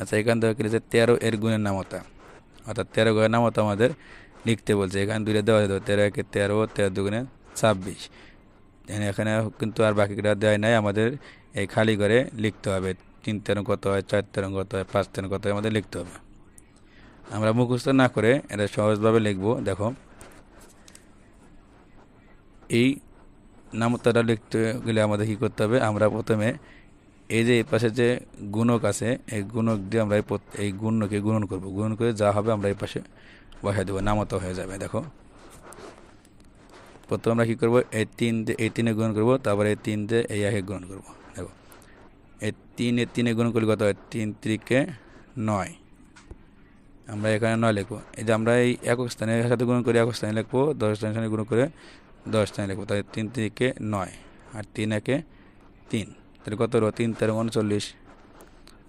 আচ্ছা, এখান থেকে কি লিখছে 13 এর গুণের নামতা, অর্থাৎ 13 গুণের নামতা আমাদের লিখতে বলছে। এখানে দুইটা দেওয়া আছে, 13 একে 13, 13 দুগুণে 26। এখানে কিন্তু আর বাকিটা দেওয়া নাই, আমাদের এই খালি করে লিখতে হবে। 3 13 কত হয়, 4 13 কত হয়, 5 13 কত হয়, আমাদের লিখতে হবে। আমরা মুখস্থ না করে এটা সহজভাবে লিখবো। দেখো, এই নামতাটা লিখতে গেলে আমাদের কী করতে হবে, আমরা প্রথমে এই যে এই পাশে যে গুণক আছে, এই গুণক দিয়ে আমরা এই গুণকে গুণন করব। গুণন করে যা হবে আমরা এই পাশে বসাই দেবো, নামতা হয়ে যাবে। দেখো, প্রথমে আমরা কী করবো, এই তিনে গুণন করবো, তারপরে এই 3 দিয়ে এই 1 গুণন করবো। দেখো, এই 3 গুণন করলে কত হয়, 3 3 9। আমরা এখানে 9 লিখবো। এই যে আমরা এই একক স্থানের সাথে গুণন করে একক স্থানে লিখবো, 10 স্থানের সাথে গুণ করে 10 স্থানে লিখবো। তাহলে 3 3 9 আর 3 1 3, তাহলে কত হলো, 3 13 39।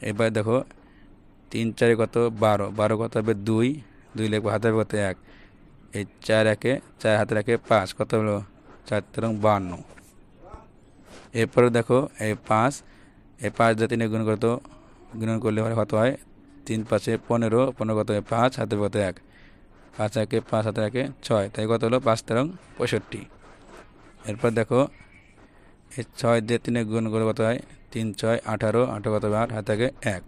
এবার দেখো, 3 4 কত, 12, 12 কত হবে 2, 2 লিখবো, হাতে হবে কত 1। এই 4 1 4 হাতে রাখে 5, কত হলো 4 13 52। এরপরে দেখো এই 5, এই 5 দিয়ে 3 গুণন করলে কত হয়, 3 5 15, 15 কত হয় 5, হাতে কত 1, 5 1 5 হাতে রাখে 6, তাই কত হলো 5 13 65। এরপর দেখো, এই 6 দিয়ে 3 গুণ করে কত হয়, 3 6 18, 18 কত হবে 8, হাতে থাকে 1।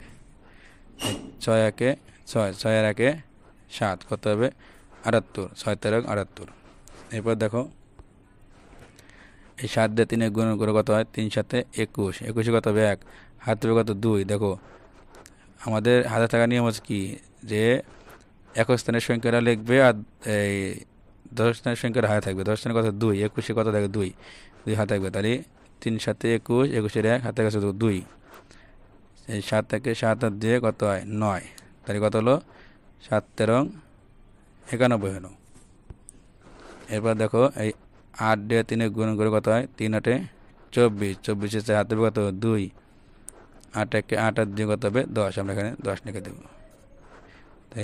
6 1 6, 6 আর 1 7, কত হবে 78, 6 13 78। এরপর দেখো, এই 7 দিয়ে 3 গুণ করে কত হয়, 3 7 21, 21 কত হবে 1, হাতে হবে কত 2। দেখো, আমাদের হাতে থাকা নিয়ম হচ্ছে কি, যে একক স্থানের সংখ্যাটা লিখবে আর এই 10 স্থানের সংখ্যাটা হাতে থাকবে। 10 স্থানের কত 2, 21 কত থাকে 2, 2 হাতে থাকবে। তাহলে 3 7 21, 21 1 হাতে গেছে 2। এই 7 থেকে 7 আর দিয়ে কত হয় 9, তাহলে কত হলো 7 13 91 হলো। এরপর দেখো, এই 8 দিয়ে 3 গুণ করে কত হয়, 3 8 24, 24 হাতে কত 2, 8 1 8 আর দিয়ে কত হবে 10, আমরা এখানে 10 লিখে দেবো। তাই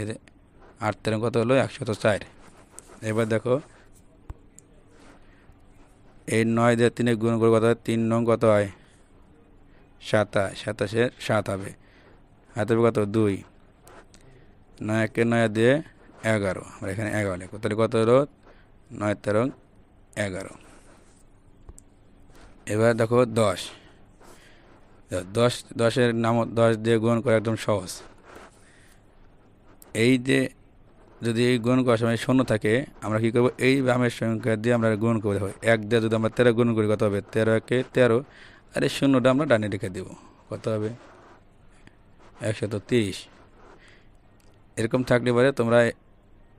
8 13 কত হলো 104। এবার দেখো, এই 9 দিয়ে 3 গুণ করে কত হয়, 3 9 কত হয় 27, 27 7 হবে, হাতে কত 2, 9 1 9 দিয়ে 11, আমরা এখানে 11 লিখবো। তাহলে কত হলো 9 13 11। এবার দেখো 10, 10 নাম 10 দিয়ে গুণ করা একদম সহজ। এই যে যদি এই গুণ করার সময় শূন্য থাকে, আমরা কী করবো, এই বামের সংখ্যা দিয়ে আমরা গুণ করে হয় 1 দিয়ে যদি আমরা 13 গুণ করি কত হবে, 13 1 13, আর এই শূন্যটা আমরা ডানে রেখে দেবো, কত হবে 130। এরকম থাকলে পরে তোমরা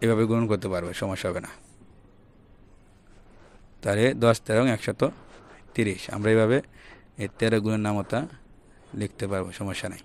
এভাবে গুণ করতে পারবে, সমস্যা হবে না। তাহলে 10 13 130, আমরা এইভাবে এই 13 গুণের নামতা লিখতে পারবো, সমস্যা নেই।